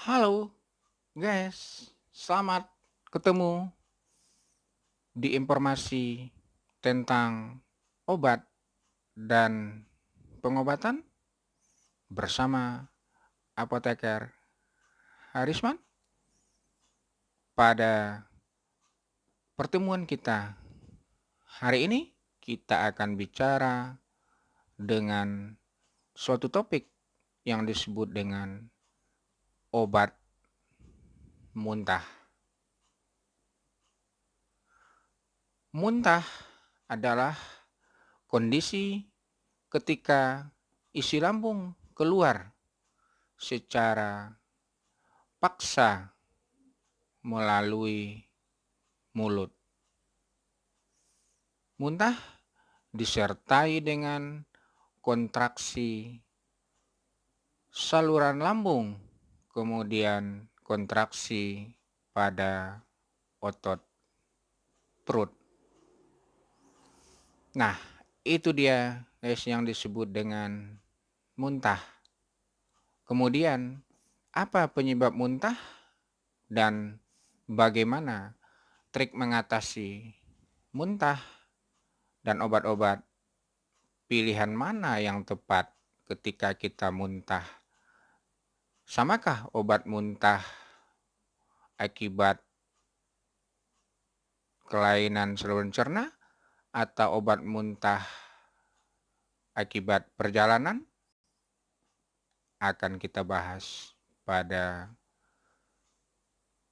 Halo guys, selamat ketemu di informasi tentang obat dan pengobatan bersama apoteker Harisman. Pada pertemuan kita hari ini, kita akan bicara dengan suatu topik yang disebut dengan obat muntah. Muntah adalah kondisi ketika isi lambung keluar secara paksa melalui mulut. Muntah disertai dengan kontraksi saluran lambung, kemudian kontraksi pada otot perut. Nah, itu dia guys yang disebut dengan muntah. Kemudian, apa penyebab muntah dan bagaimana trik mengatasi muntah dan obat-obat pilihan mana yang tepat ketika kita muntah? Samakah obat muntah akibat kelainan saluran cerna atau obat muntah akibat perjalanan? Akan kita bahas pada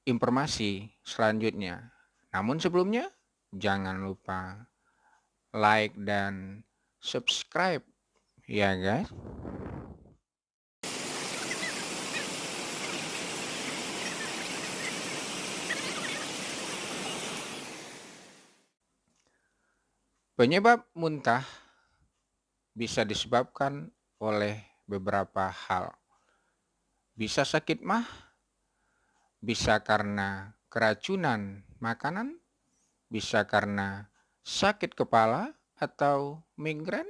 informasi selanjutnya. Namun sebelumnya, jangan lupa like dan subscribe ya guys. Penyebab muntah bisa disebabkan oleh beberapa hal. Bisa sakit mah, bisa karena keracunan makanan, bisa karena sakit kepala atau migrain,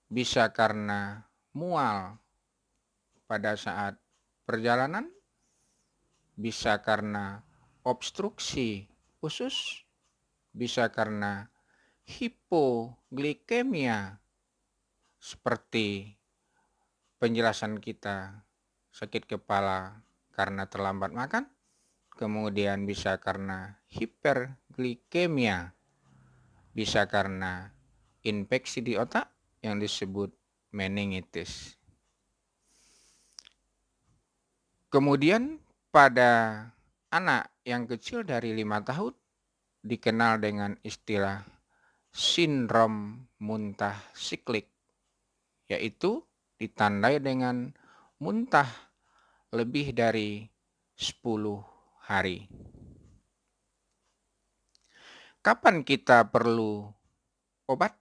bisa karena mual pada saat perjalanan, bisa karena obstruksi usus, bisa karena hipoglikemia seperti penjelasan kita sakit kepala karena terlambat makan, kemudian bisa karena hiperglikemia, bisa karena infeksi di otak yang disebut meningitis. Kemudian pada anak yang kecil dari 5 tahun dikenal dengan istilah sindrom muntah siklik, yaitu ditandai dengan muntah lebih dari 10 hari. Kapan kita perlu obat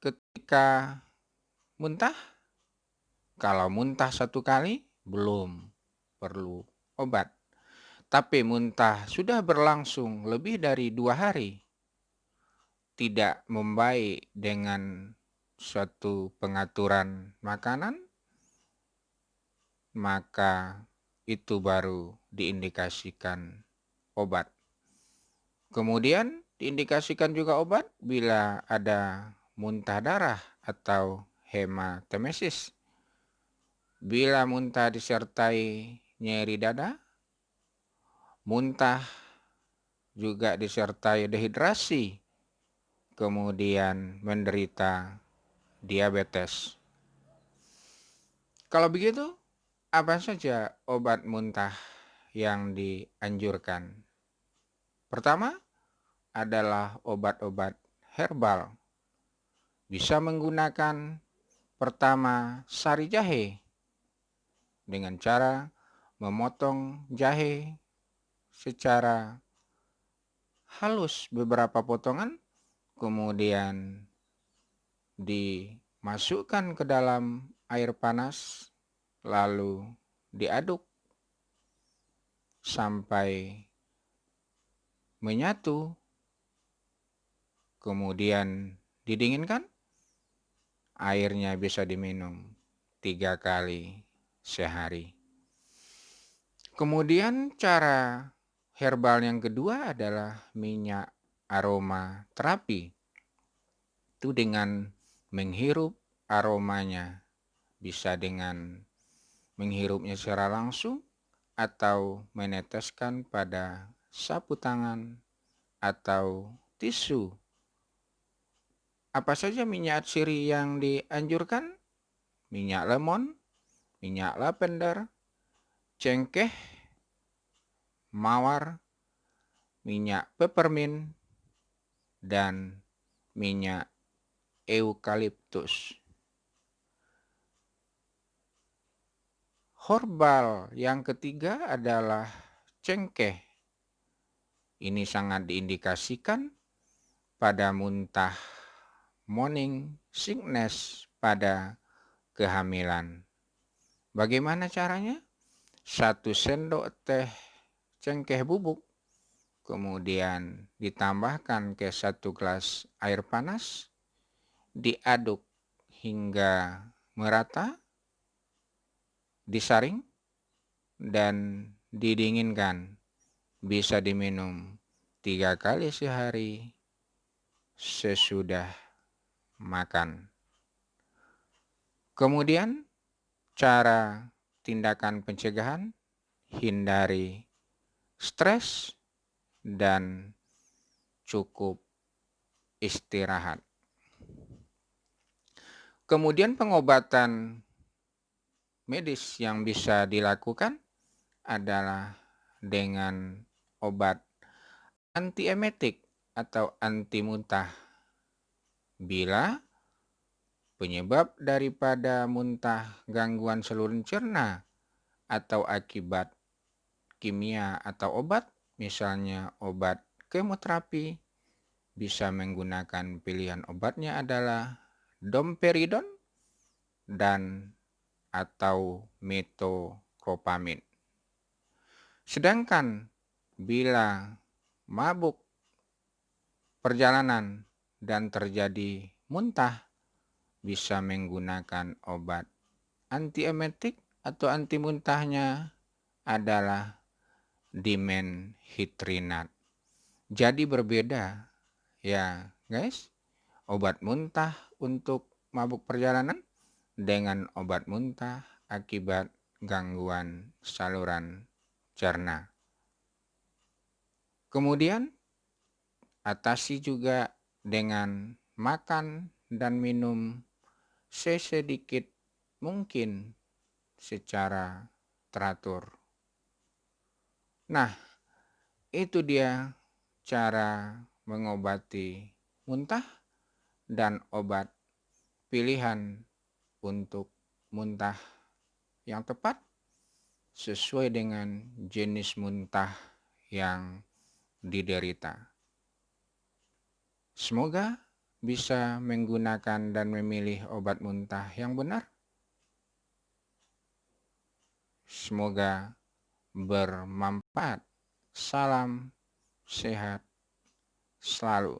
ketika muntah? Kalau muntah 1 kali, belum perlu obat. Tapi muntah sudah berlangsung lebih dari 2 hari, tidak membaik dengan suatu pengaturan makanan, maka itu baru diindikasikan obat. Kemudian diindikasikan juga obat bila ada muntah darah atau hematemesis. Bila muntah disertai nyeri dada, muntah juga disertai dehidrasi, kemudian menderita diabetes. Kalau begitu, apa saja obat muntah yang dianjurkan? Pertama adalah obat-obat herbal. Bisa menggunakan pertama sari jahe dengan cara memotong jahe secara halus beberapa potongan, kemudian dimasukkan ke dalam air panas, lalu diaduk sampai menyatu, kemudian didinginkan, airnya bisa diminum 3 kali sehari. Kemudian cara herbal yang kedua adalah minyak aroma terapi. Itu dengan menghirup aromanya, bisa dengan menghirupnya secara langsung atau meneteskan pada sapu tangan atau tisu. Apa saja minyak atsiri yang dianjurkan? Minyak lemon, minyak lavender, cengkeh, mawar, minyak peppermint, dan minyak eukaliptus. Herbal yang ketiga adalah cengkeh. Ini sangat diindikasikan pada muntah morning sickness pada kehamilan. Bagaimana caranya? 1 sendok teh cengkeh bubuk, kemudian ditambahkan ke 1 gelas air panas, diaduk hingga merata, disaring, dan didinginkan. Bisa diminum 3 kali sehari sesudah makan. Kemudian cara tindakan pencegahan, hindari stres dan cukup istirahat. Kemudian pengobatan medis yang bisa dilakukan adalah dengan obat antiemetik atau anti muntah. Bila penyebab daripada muntah gangguan saluran cerna atau akibat kimia atau obat, misalnya obat kemoterapi, bisa menggunakan pilihan obatnya adalah domperidon dan atau metoclopramide. Sedangkan bila mabuk perjalanan dan terjadi muntah, bisa menggunakan obat antiemetik atau anti muntahnya adalah dimenhydrinat. Jadi berbeda ya guys, obat muntah untuk mabuk perjalanan dengan obat muntah akibat gangguan saluran cerna. Kemudian atasi juga dengan makan dan minum sesedikit mungkin secara teratur. Nah, itu dia cara mengobati muntah dan obat pilihan untuk muntah yang tepat sesuai dengan jenis muntah yang diderita. Semoga bisa menggunakan dan memilih obat muntah yang benar. Semoga bermanfaat. Salam sehat selalu.